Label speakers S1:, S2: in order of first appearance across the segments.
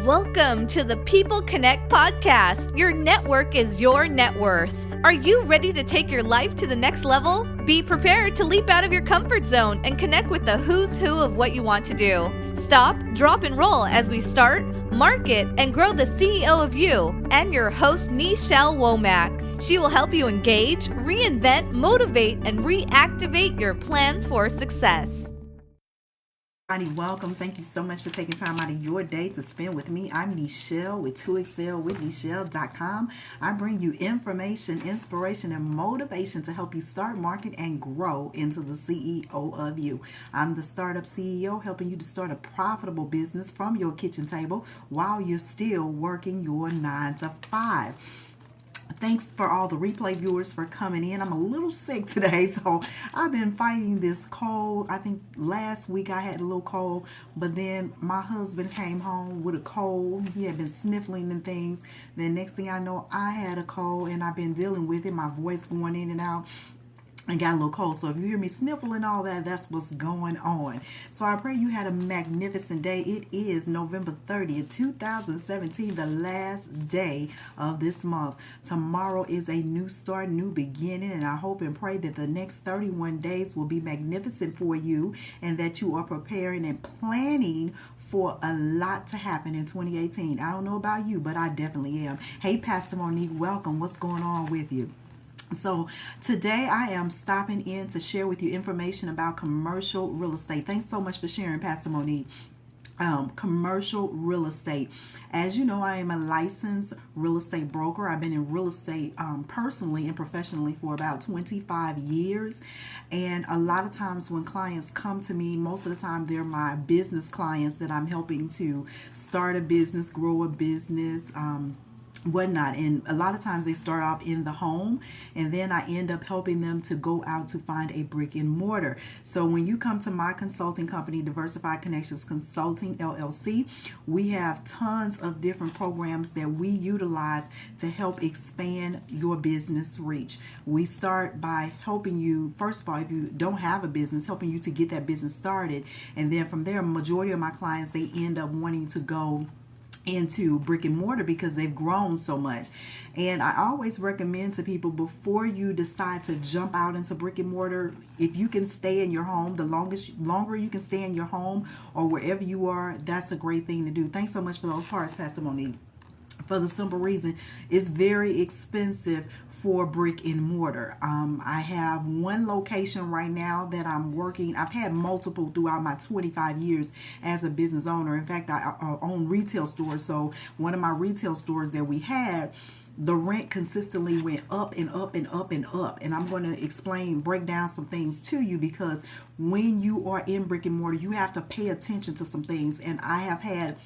S1: Welcome to the People Connect podcast. Your network is your net worth. Are you ready to take your life to the next level? Be prepared to leap out of your comfort zone and connect with the who's who of what you want to do. Stop, drop, and roll as we start, market, and grow the CEO of you and your host, Nichelle Womack. She will help you engage, reinvent, motivate, and reactivate your plans for success.
S2: Welcome. Thank you so much for taking time out of your day to spend with me. I'm Nichelle with 2excel with Nichelle.com. I bring you information, inspiration, and motivation to help you start, market, and grow into the CEO of you. I'm the startup CEO helping you to start a profitable business from your kitchen table while you're still working your 9 to 5. Thanks for all the replay viewers for coming in. I'm a little sick today, so I've been fighting this cold. I think last week I had a little cold, but then my husband came home with a cold. He had been sniffling and things. Then next thing I know, I had a cold, and I've been dealing with it. My voice going in and out. I got a little cold, so if you hear me sniffle and all that, that's what's going on. So I pray you had a magnificent day. It is November 30th, 2017, the last day of this month. Tomorrow is a new start, new beginning, and I hope and pray that the next 31 days will be magnificent for you and that you are preparing and planning for a lot to happen in 2018. I don't know about you, but I definitely am. Hey, Pastor Monique, welcome. What's going on with you? So today I am stopping in to share with you information about commercial real estate. Thanks so much for sharing, Pastor Monique. Commercial real estate. As you know, I am a licensed real estate broker. I've been in real estate personally and professionally for about 25 years. And a lot of times when clients come to me, most of the time they're my business clients that I'm helping to start a business, grow a business, whatnot. And a lot of times they start off in the home, and then I end up helping them to go out to find a brick and mortar. So when you come to my consulting company, Diversified Connections Consulting LLC, we have tons of different programs that we utilize to help expand your business reach. We start by helping you, first of all, if you don't have a business, helping you to get that business started. And then from there, majority of my clients, they end up wanting to go into brick and mortar because they've grown so much. And I always recommend to people, before you decide to jump out into brick and mortar, if you can stay in your home, the longer you can stay in your home or wherever you are, that's a great thing to do. Thanks so much for those hearts, Pastor Monique. For the simple reason, it's very expensive for brick and mortar. I have one location right now that I'm working. I've had multiple throughout my 25 years as a business owner. In fact, I own retail stores. So one of my retail stores that we had, the rent consistently went up and up and up and up. And I'm going to break down some things to you, because when you are in brick and mortar, you have to pay attention to some things. And I have had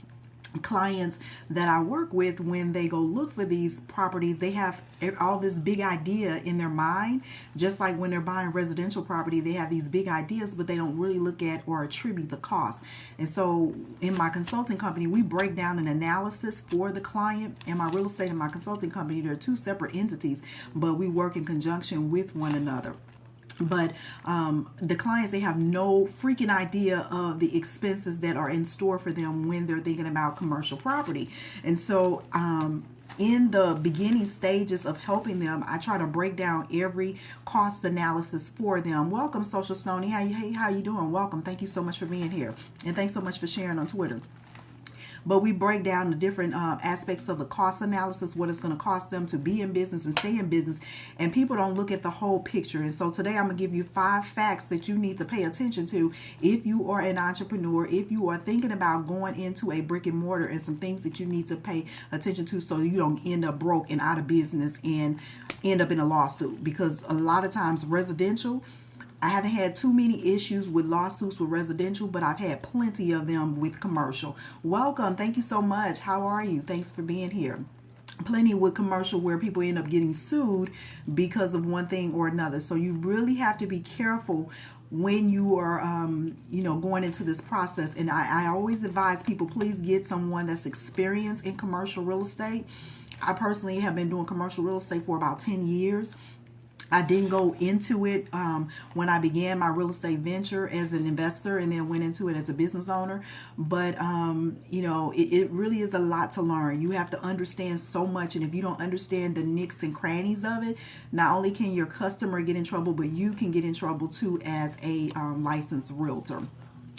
S2: clients that I work with, when they go look for these properties, they have all this big idea in their mind. Just like when they're buying residential property, they have these big ideas, but they don't really look at or attribute the cost. And so in my consulting company, we break down an analysis for the client. And my real estate and my consulting company, they're two separate entities, but we work in conjunction with one another. But the clients, they have no freaking idea of the expenses that are in store for them when they're thinking about commercial property. And so in the beginning stages of helping them, I try to break down every cost analysis for them. Welcome, Social Stoney. How you doing? Welcome. Thank you so much for being here. And thanks so much for sharing on Twitter. But we break down the different aspects of the cost analysis, what it's going to cost them to be in business and stay in business. And people don't look at the whole picture. And so today I'm going to give you 5 facts that you need to pay attention to if you are an entrepreneur, if you are thinking about going into a brick and mortar, and some things that you need to pay attention to so you don't end up broke and out of business and end up in a lawsuit. Because a lot of times residential, I haven't had too many issues with lawsuits with residential, but I've had plenty of them with commercial. Welcome. Thank you so much. How are you? Thanks for being here. Plenty with commercial where people end up getting sued because of one thing or another. So you really have to be careful when you are, going into this process. And I always advise people, please get someone that's experienced in commercial real estate. I personally have been doing commercial real estate for about 10 years. I didn't go into it when I began my real estate venture as an investor, and then went into it as a business owner. But, it really is a lot to learn. You have to understand so much. And if you don't understand the nicks and crannies of it, not only can your customer get in trouble, but you can get in trouble too as a licensed realtor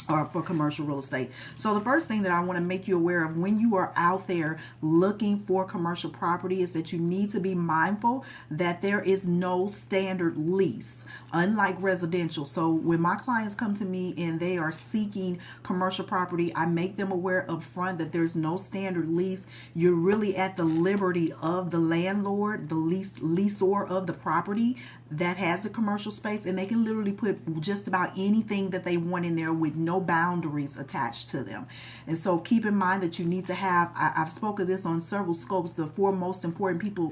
S2: or for commercial real estate. So the first thing that I want to make you aware of when you are out there looking for commercial property is that you need to be mindful that there is no standard lease, unlike residential. So when my clients come to me and they are seeking commercial property, I make them aware up front that there's no standard lease. You're really at the liberty of the landlord, the leaseor of the property that has the commercial space, and they can literally put just about anything that they want in there with no boundaries attached to them. And so keep in mind that you need to have, I've spoken this on several scopes, the five most important people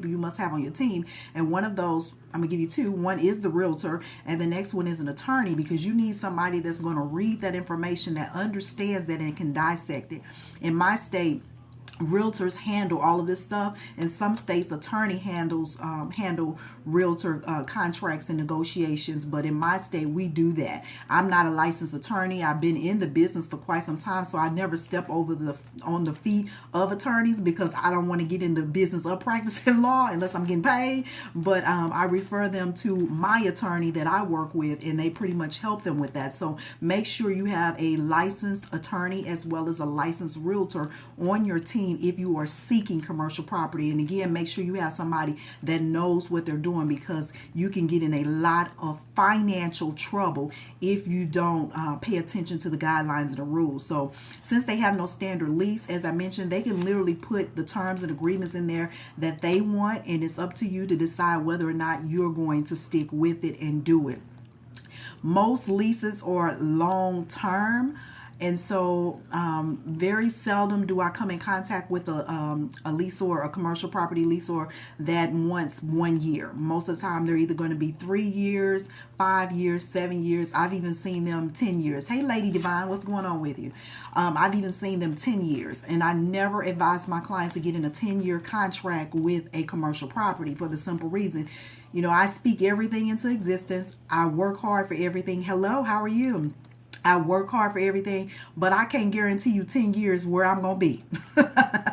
S2: you must have on your team. And one of those, I'm gonna give you two. One is the realtor, and the next one is an attorney, because you need somebody that's going to read that information, that understands that, and can dissect it. In my state, realtors handle all of this stuff. In some states, attorney handle realtor contracts and negotiations, but in my state, we do that. I'm not a licensed attorney. I've been in the business for quite some time, so I never step on the feet of attorneys, because I don't want to get in the business of practicing law unless I'm getting paid. But I refer them to my attorney that I work with, and they pretty much help them with that. So make sure you have a licensed attorney as well as a licensed realtor on your team if you are seeking commercial property. And again, make sure you have somebody that knows what they're doing, because you can get in a lot of financial trouble if you don't pay attention to the guidelines and the rules. So since they have no standard lease, as I mentioned, they can literally put the terms and agreements in there that they want, and it's up to you to decide whether or not you're going to stick with it and do it. Most leases are long term. And so very seldom do I come in contact with a leaseor, a commercial property leaseor that wants 1 year. Most of the time, they're either going to be 3 years, 5 years, 7 years. I've even seen them 10 years. Hey, Lady Divine, what's going on with you? I've even seen them 10 years. And I never advise my client to get in a 10-year contract with a commercial property, for the simple reason, I speak everything into existence. I work hard for everything. Hello, how are you? I work hard for everything, but I can't guarantee you 10 years where I'm going to be.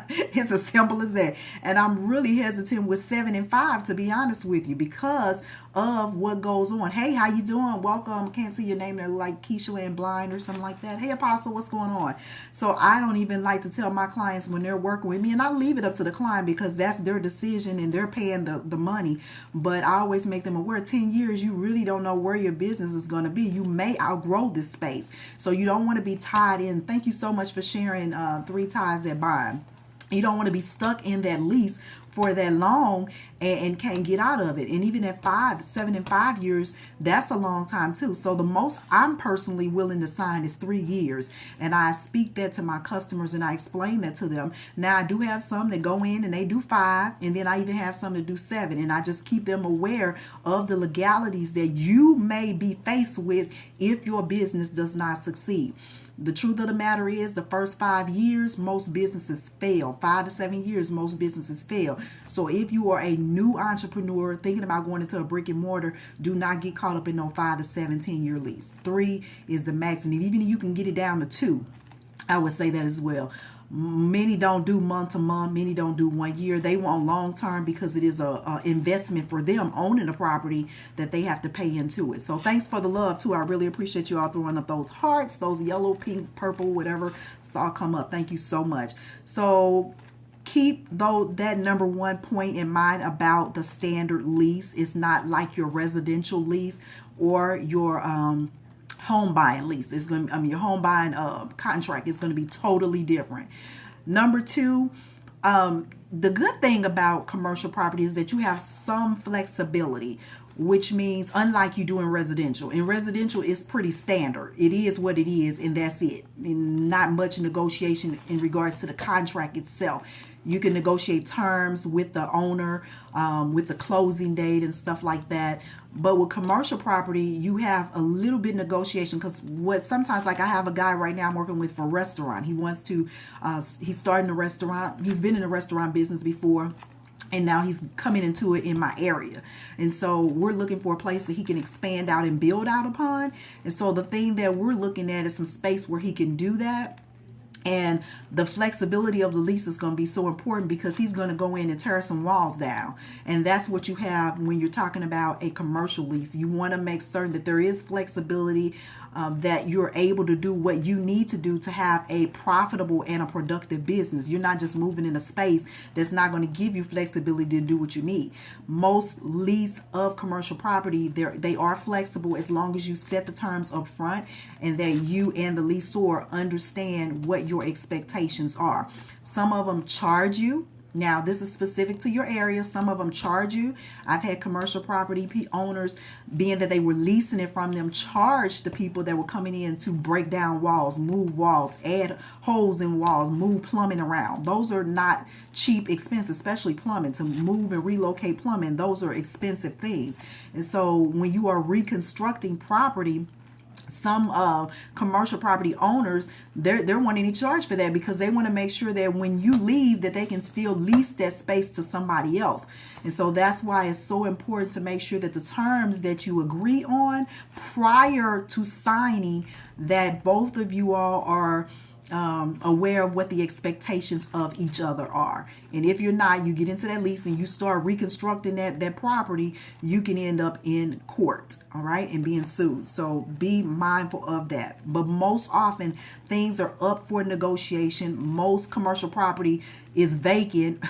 S2: It's as simple as that. And I'm really hesitant with 7 and 5, to be honest with you, because of what goes on. Hey, how you doing? Welcome. Can't see your name there, like Keisha and Blind or something like that. Hey, Apostle, what's going on? So I don't even like to tell my clients when they're working with me, and I leave it up to the client because that's their decision and they're paying the money. But I always make them aware, 10 years, you really don't know where your business is going to be. You may outgrow this space. So you don't want to be tied in. Thank you so much for sharing 3 ties that bind. You don't want to be stuck in that lease for that long and can't get out of it. And even at 7 and 5 years, that's a long time too. So the most I'm personally willing to sign is 3 years. And I speak that to my customers and I explain that to them. Now I do have some that go in and they do 5, and then I even have some that do 7. And I just keep them aware of the legalities that you may be faced with if your business does not succeed. The truth of the matter is, the first 5 years, most businesses fail. 5 to 7 years, most businesses fail. So if you are a new entrepreneur thinking about going into a brick and mortar, do not get caught up in no 5 to 17-year lease. 3 is the max. And even if you can get it down to 2, I would say that as well. Many don't do month to month. Many don't do 1 year. They want long term because it is a investment for them owning a property that they have to pay into it. So thanks for the love too. I really appreciate you all throwing up those hearts, those yellow, pink, purple, whatever. It's all come up. Thank you so much. So keep that number 1 point in mind about the standard lease. It's not like your residential lease or your home buying lease. It's going to, your home buying contract is going to be totally different. Number 2, the good thing about commercial property is that you have some flexibility, which means unlike you do in residential. In residential, it's pretty standard. It is what it is, and that's it. And not much negotiation in regards to the contract itself. You can negotiate terms with the owner, with the closing date and stuff like that. But with commercial property, you have a little bit negotiation, because sometimes, like I have a guy right now I'm working with for a restaurant. He wants to, he's starting a restaurant. He's been in the restaurant business before. and now he's coming into it in my area. And so we're looking for a place that he can expand out and build out upon. And so the thing that we're looking at is some space where he can do that. And the flexibility of the lease is going to be so important because he's going to go in and tear some walls down. And that's what you have when you're talking about a commercial lease. You want to make certain that there is flexibility, that you're able to do what you need to do to have a profitable and a productive business. You're not just moving in a space that's not going to give you flexibility to do what you need. Most lease of commercial property, they are flexible as long as you set the terms up front and that you and the lessor understand what your expectations are. Some of them charge you. Now, this is specific to your area. Some of them charge you. I've had commercial property owners, being that they were leasing it from them, charge the people that were coming in to break down walls, move walls, add holes in walls, move plumbing around. Those are not cheap expenses, especially plumbing. To move and relocate plumbing, those are expensive things. And so when you are reconstructing property, some commercial property owners, they're wanting to charge for that because they want to make sure that when you leave that they can still lease that space to somebody else. And so that's why it's so important to make sure that the terms that you agree on prior to signing, that both of you all are aware of what the expectations of each other are. And if you're not, you get into that lease and you start reconstructing that property, you can end up in court, all right, and being sued. So be mindful of that. But most often things are up for negotiation. Most commercial property is vacant,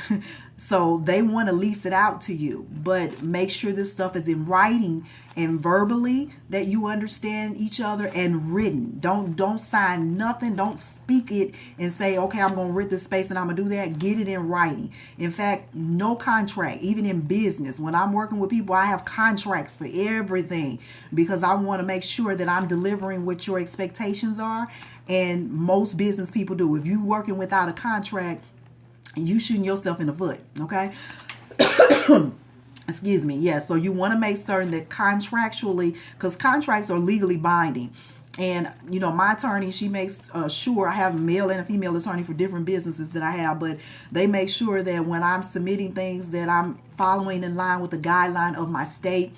S2: so they want to lease it out to you. But make sure this stuff is in writing and verbally, that you understand each other, and written. Don't sign nothing. Don't speak it and say, okay, I'm going to rent this space and I'm going to do that. Get it in writing. In fact, no contract. Even in business, when I'm working with people, I have contracts for everything because I want to make sure that I'm delivering what your expectations are. And most business people do. If you're working without a contract, you shooting yourself in the foot, okay? Excuse me. Yeah, so you want to make certain that contractually, because contracts are legally binding. And, you know, my attorney, she makes sure, I have a male and a female attorney for different businesses that I have, but they make sure that when I'm submitting things that I'm following in line with the guideline of my state.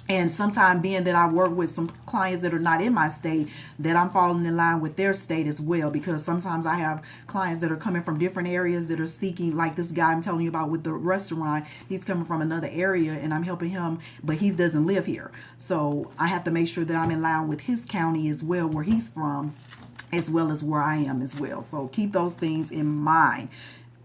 S2: And sometimes being that I work with some clients that are not in my state, that I'm falling in line with their state as well. Because sometimes I have clients that are coming from different areas that are seeking, like this guy I'm telling you about with the restaurant. He's coming from another area and I'm helping him, but he doesn't live here. So I have to make sure that I'm in line with his county as well, where he's from, as well as where I am as well. So keep those things in mind.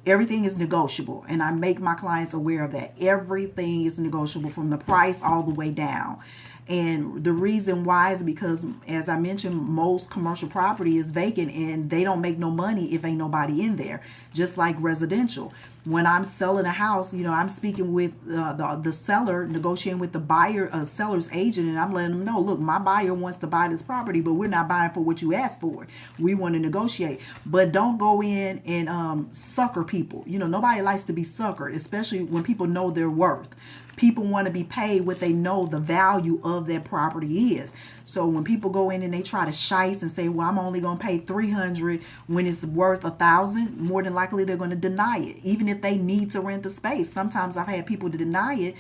S2: Everything is negotiable, and I make my clients aware of that. Everything is negotiable from the price all the way down. And the reason why is because, as I mentioned, most commercial property is vacant and they don't make no money if ain't nobody in there, just like residential. When I'm selling a house, you know, I'm speaking with the seller, negotiating with the buyer, seller's agent, and I'm letting them know, look, my buyer wants to buy this property, but we're not buying for what you asked for. We want to negotiate. But don't go in and sucker people. You know, nobody likes to be suckered, especially when people know their worth. People want to be paid what they know the value of their property is. So when people go in and they try to shice and say, well, I'm only going to pay $300 when it's worth $1,000, more than likely they're going to deny it, even if they need to rent the space. Sometimes I've had people to deny it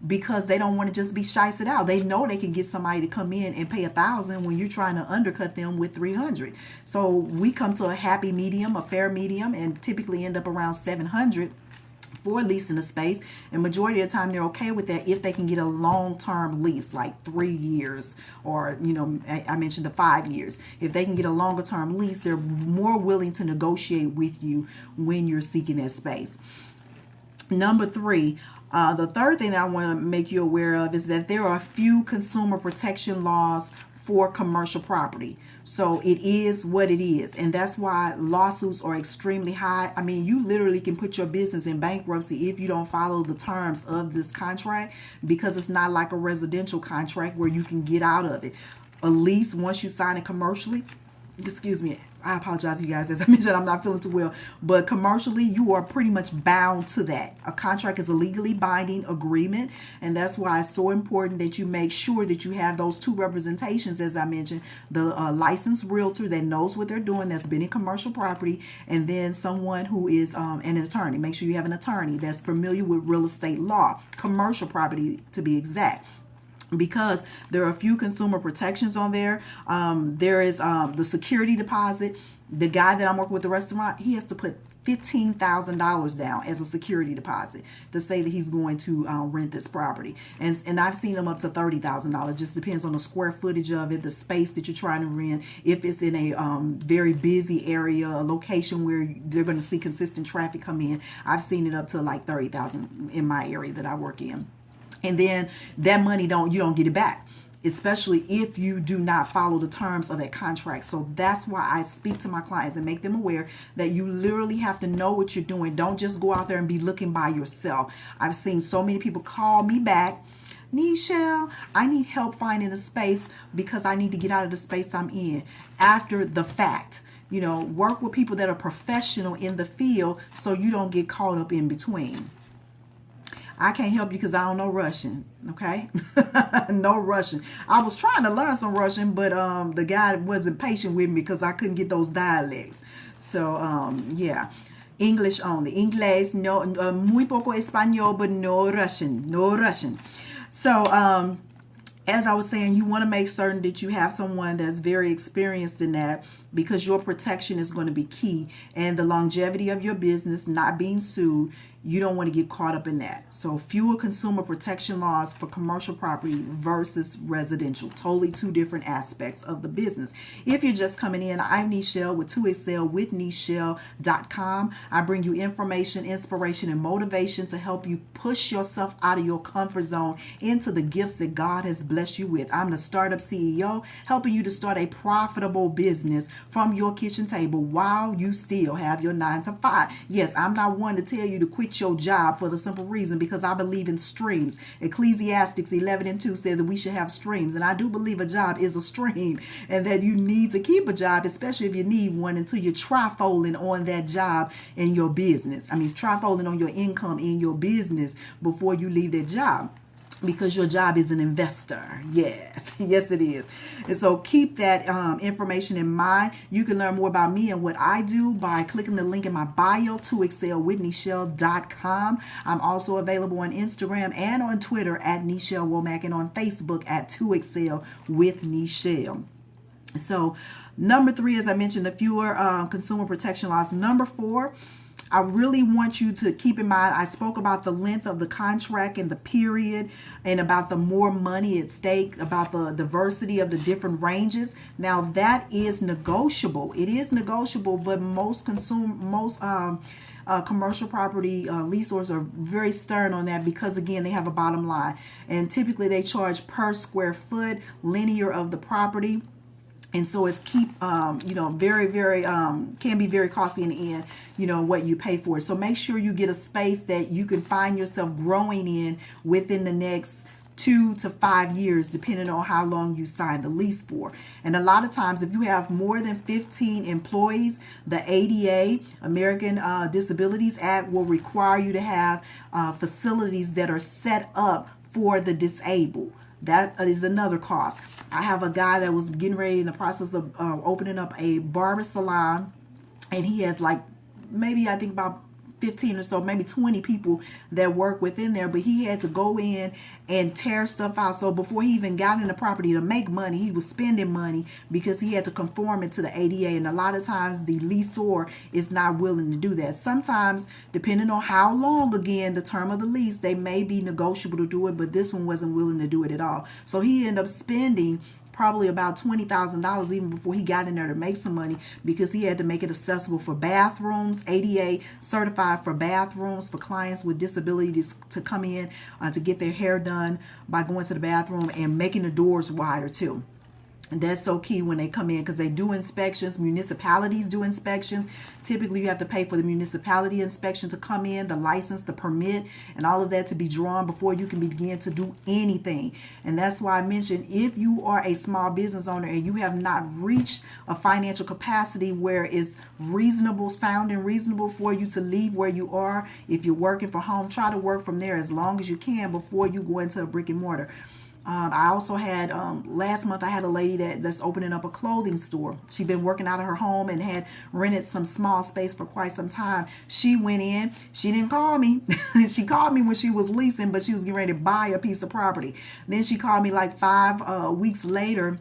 S2: because they don't want to just be shiced out. They know they can get somebody to come in and pay $1,000 when you're trying to undercut them with $300. So we come to a happy medium, a fair medium, and typically end up around $700 for leasing a space. And majority of the time they're okay with that if they can get a long-term lease, like 3 years, or, you know, I mentioned the 5 years. If they can get a longer term lease, they're more willing to negotiate with you when you're seeking that space. Number 3, the third thing that I want to make you aware of is that there are a few consumer protection laws for commercial property. So it is what it is. And that's why lawsuits are extremely high. I mean, you literally can put your business in bankruptcy if you don't follow the terms of this contract, because it's not like a residential contract where you can get out of it. A lease, once you sign it commercially, excuse me, I apologize, you guys. As I mentioned, I'm not feeling too well. But commercially, you are pretty much bound to that. A contract is a legally binding agreement. And that's why it's so important that you make sure that you have those two representations, as I mentioned, the licensed realtor that knows what they're doing, that's been in commercial property, and then someone who is an attorney. Make sure you have an attorney that's familiar with real estate law, commercial property to be exact, because there are a few consumer protections on there. There is the security deposit. The guy that I'm working with, the restaurant, he has to put $15,000 down as a security deposit to say that he's going to rent this property. And I've seen them up to $30,000. Just depends on the square footage of it, the space that you're trying to rent. If it's in a very busy area, a location where they're going to see consistent traffic come in, I've seen it up to like $30,000 in my area that I work in. And then that money you don't get it back, especially if you do not follow the terms of that contract. So that's why I speak to my clients and make them aware that you literally have to know what you're doing. Don't just go out there and be looking by yourself. I've seen so many people call me back, Nichelle, I need help finding a space because I need to get out of the space I'm in, after the fact. Work with people that are professional in the field so you don't get caught up in between. I can't help you because I don't know Russian, okay? No Russian. I was trying to learn some Russian, but the guy wasn't patient with me because I couldn't get those dialects. So, yeah. English only. Inglés, no, muy poco español, but no Russian. No Russian. So, as I was saying, you want to make certain that you have someone that's very experienced in that, because your protection is going to be key, and the longevity of your business, not being sued, you don't want to get caught up in that. So fewer consumer protection laws for commercial property versus residential. Totally two different aspects of the business. If you're just coming in, I'm Nichelle with 2Excel with Nichelle.com. I bring you information, inspiration, and motivation to help you push yourself out of your comfort zone into the gifts that God has blessed you with. I'm the startup CEO, helping you to start a profitable business from your kitchen table while you still have your 9 to 5. Yes, I'm not one to tell you to quit your job, for the simple reason because I believe in streams. Ecclesiastes 11:2 said that we should have streams, and I do believe a job is a stream, and that you need to keep a job, especially if you need one, until you're trifolding on that job in your business. Trifolding on your income in your business before you leave that job. Because your job is an investor. Yes, yes it is. And so keep that information in mind. You can learn more about me and what I do by clicking the link in my bio, 2excelwithnichelle.com. I'm also available on Instagram and on Twitter at Nichelle Womack, and on Facebook at 2Excel with Nichelle. So number 3, as I mentioned, the fewer consumer protection laws. Number 4, I really want you to keep in mind, I spoke about the length of the contract and the period, and about the more money at stake, about the diversity of the different ranges. Now that is negotiable. It is negotiable, but most commercial property leaseholders are very stern on that, because again, they have a bottom line, and typically they charge per square foot linear of the property. And so it's very, very, can be very costly in the end, what you pay for. So make sure you get a space that you can find yourself growing in within the next 2 to 5 years, depending on how long you signed the lease for. And a lot of times, if you have more than 15 employees, the ADA, American Disabilities Act, will require you to have facilities that are set up for the disabled. That is another cost. I have a guy that was getting ready in the process of opening up a barber salon, and he has maybe I think about 15 or so, maybe 20 people that work within there, but he had to go in and tear stuff out. So before he even got in the property to make money, he was spending money because he had to conform it to the ADA. And a lot of times the leaseor is not willing to do that. Sometimes, depending on how long, again, the term of the lease, they may be negotiable to do it, but this one wasn't willing to do it at all. So he ended up spending probably about $20,000 even before he got in there to make some money, because he had to make it accessible for bathrooms, ADA certified for bathrooms for clients with disabilities to come in to get their hair done by going to the bathroom, and making the doors wider too. And that's so key when they come in, because they do inspections. Municipalities do inspections. Typically, you have to pay for the municipality inspection to come in, the license, the permit, and all of that to be drawn before you can begin to do anything. And that's why I mentioned, if you are a small business owner and you have not reached a financial capacity where it's reasonable, sounding reasonable for you to leave where you are, if you're working from home, try to work from there as long as you can before you go into a brick and mortar. I also had, last month I had a lady that's opening up a clothing store. She'd been working out of her home and had rented some small space for quite some time. She went in, she didn't call me. She called me when she was leasing, but she was getting ready to buy a piece of property. Then she called me like 5 weeks later.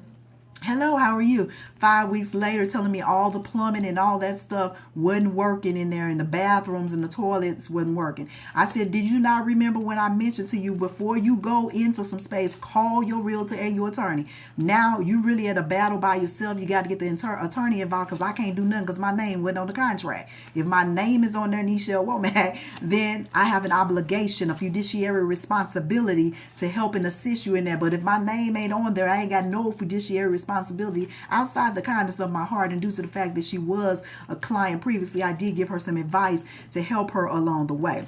S2: Hello, how are you? 5 weeks later, telling me all the plumbing and all that stuff wasn't working in there, and the bathrooms and the toilets wasn't working. I said, did you not remember when I mentioned to you, before you go into some space, call your realtor and your attorney? Now you really at a battle by yourself. You got to get the attorney involved, because I can't do nothing because my name wasn't on the contract. If my name is on there, Nichelle Womack, then I have an obligation, a fiduciary responsibility to help and assist you in there. But if my name ain't on there, I ain't got no fiduciary responsibility outside the kindness of my heart. And due to the fact that she was a client previously, I did give her some advice to help her along the way.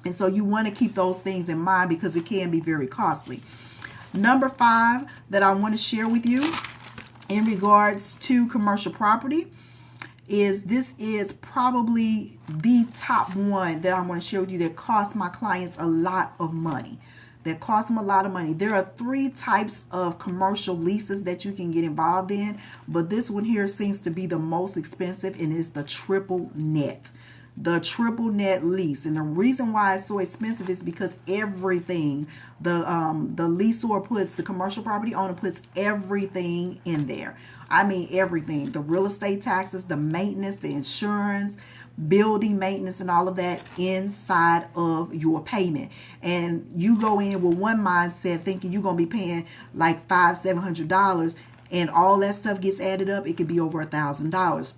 S2: And so you want to keep those things in mind, because it can be very costly. Number 5 that I want to share with you in regards to commercial property is, this is probably the top one that I want to share with you that costs my clients a lot of money. That cost them a lot of money. There are 3 types of commercial leases that you can get involved in, but this one here seems to be the most expensive, and it's the triple net. The triple net lease. And the reason why it's so expensive is because everything, the leaseor puts, the commercial property owner puts everything in there. I mean everything. The real estate taxes, the maintenance, the insurance, building maintenance, and all of that inside of your payment. And you go in with one mindset thinking you're going to be paying like $500-700, and all that stuff gets added up, it could be over $1,000.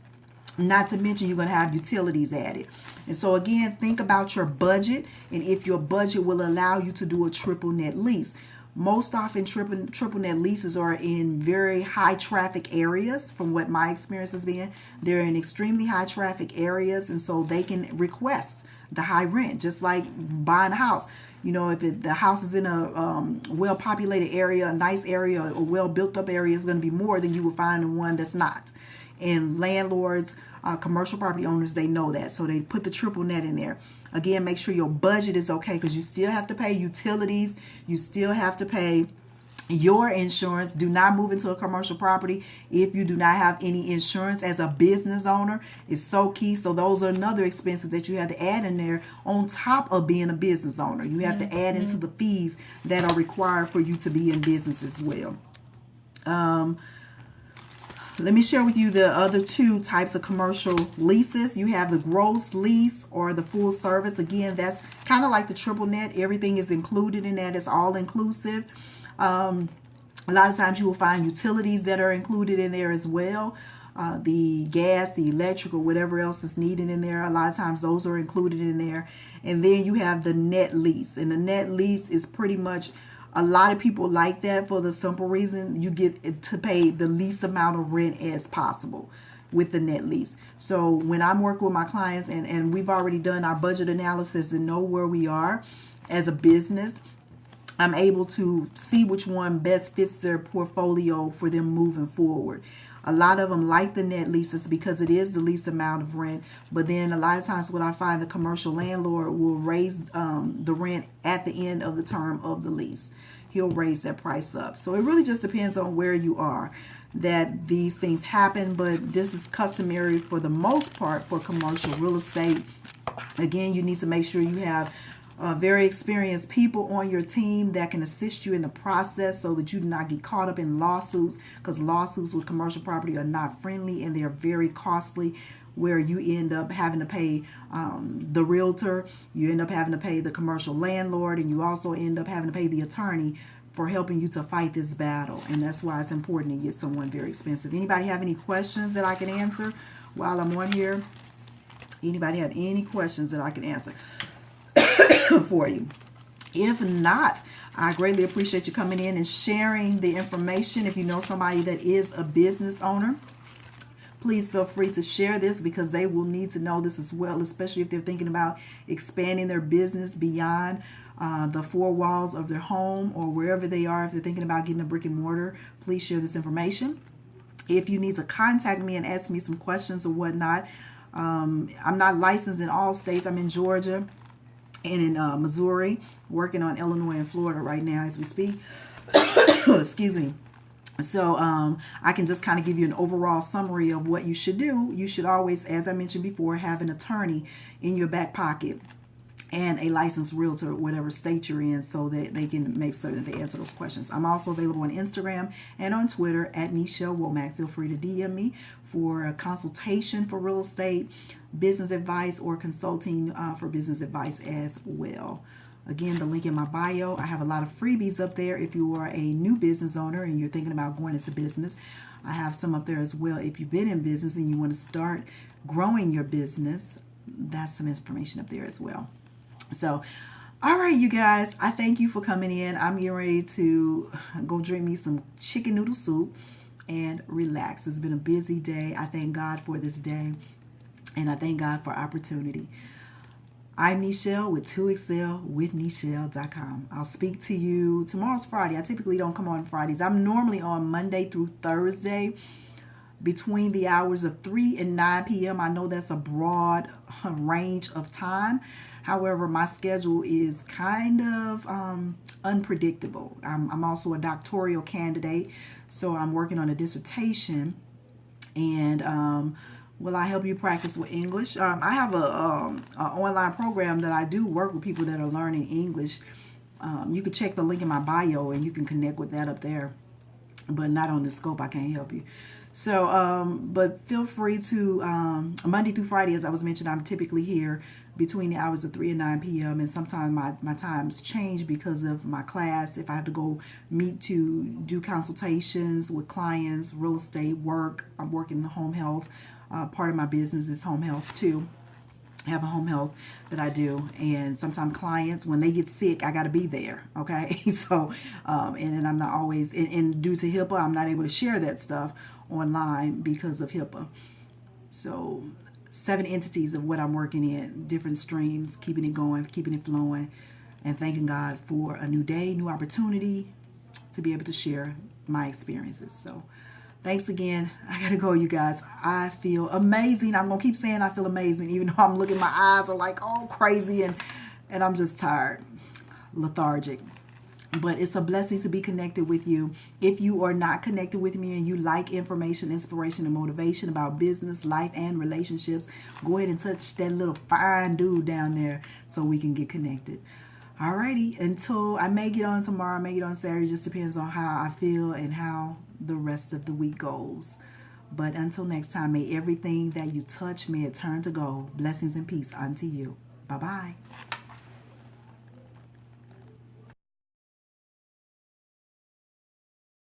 S2: Not to mention you're going to have utilities added. And so again, think about your budget, and if your budget will allow you to do a triple net lease. Most often triple net leases are in very high traffic areas. From what my experience has been, they're in extremely high traffic areas, and so they can request the high rent, just like buying a house. You know, if the house is in a well-populated area, a nice area, a well-built-up area, is going to be more than you will find in one that's not. And landlords, commercial property owners, they know that, so they put the triple net in there. Again, make sure your budget is okay, because you still have to pay utilities. You still have to pay your insurance. Do not move into a commercial property if you do not have any insurance as a business owner. It's so key. So those are another expenses that you have to add in there on top of being a business owner. You have to add into the fees that are required for you to be in business as well. Let me share with you the other 2 types of commercial leases. You have the gross lease or the full service. Again, that's kind of like the triple net. Everything is included in that. It's all inclusive. A lot of times you will find utilities that are included in there as well. The gas, the electrical, whatever else is needed in there. A lot of times those are included in there. And then you have the net lease. And the net lease is pretty much, a lot of people like that for the simple reason you get to pay the least amount of rent as possible with the net lease. So when I'm working with my clients and we've already done our budget analysis and know where we are as a business, I'm able to see which one best fits their portfolio for them moving forward. A lot of them like the net leases because it is the least amount of rent. But then a lot of times what I find, the commercial landlord will raise the rent at the end of the term of the lease. He'll raise that price up. So it really just depends on where you are that these things happen. But this is customary for the most part for commercial real estate. Again, you need to make sure you have very experienced people on your team that can assist you in the process so that you do not get caught up in lawsuits, because lawsuits with commercial property are not friendly and they're very costly, where you end up having to pay the realtor, you end up having to pay the commercial landlord, and you also end up having to pay the attorney for helping you to fight this battle. And that's why it's important to get someone very expensive. Anybody have any questions that I can answer while I'm on here? Anybody have any questions that I can answer for you? If not, I greatly appreciate you coming in and sharing the information. If you know somebody that is a business owner, please feel free to share this because they will need to know this as well, especially if they're thinking about expanding their business beyond the four walls of their home or wherever they are. If they're thinking about getting a brick and mortar, please share this information. If you need to contact me and ask me some questions or whatnot, I'm not licensed in all states. I'm in Georgia and in Missouri, working on Illinois and Florida right now as we speak. Excuse me. So I can just kind of give you an overall summary of what you should do. You should always, as I mentioned before, have an attorney in your back pocket and a licensed realtor, whatever state you're in, so that they can make certain that they answer those questions. I'm also available on Instagram and on Twitter at Nichelle Womack. Feel free to DM me for a consultation for real estate, business advice, or consulting for business advice as well. Again, the link in my bio. I have a lot of freebies up there if you are a new business owner and you're thinking about going into business. I have some up there as well. If you've been in business and you want to start growing your business, that's some information up there as well. So, all right, you guys, I thank you for coming in. I'm getting ready to go drink me some chicken noodle soup and relax. It's been a busy day. I thank God for this day, and I thank God for opportunity. I'm Nichelle with 2Excel with Nichelle.com. I'll speak to you. Tomorrow's Friday. I typically don't come on Fridays. I'm normally on Monday through Thursday between the hours of 3 and 9 p.m. I know that's a broad range of time. However, my schedule is kind of unpredictable. I'm also a doctoral candidate, so I'm working on a dissertation. And will I help you practice with English? I have a online program that I do work with people that are learning English. You can check the link in my bio, and you can connect with that up there. But not on the scope. I can't help you. So, but feel free to, Monday through Friday, as I was mentioning, I'm typically here between the hours of 3 and 9 p.m. And sometimes my times change because of my class. If I have to go meet to do consultations with clients, real estate, work, I'm working in home health. Part of my business is home health too. I have a home health that I do, and sometimes clients, when they get sick, I got to be there, okay? So, and I'm not always, and due to HIPAA, I'm not able to share that stuff online because of HIPAA. So, 7 entities of what I'm working in, different streams, keeping it going, keeping it flowing, and thanking God for a new day, new opportunity to be able to share my experiences. So, thanks again. I gotta go, you guys. I feel amazing. I'm gonna keep saying I feel amazing, even though I'm looking, my eyes are like all crazy and I'm just tired, lethargic. But it's a blessing to be connected with you. If you are not connected with me and you like information, inspiration, and motivation about business, life, and relationships, go ahead and touch that little fine dude down there so we can get connected. Alrighty, until I may get on tomorrow, I may get on Saturday, just depends on how I feel and how the rest of the week goes. But until next time, may everything that you touch, may it turn to gold. Blessings and peace unto you. Bye-bye.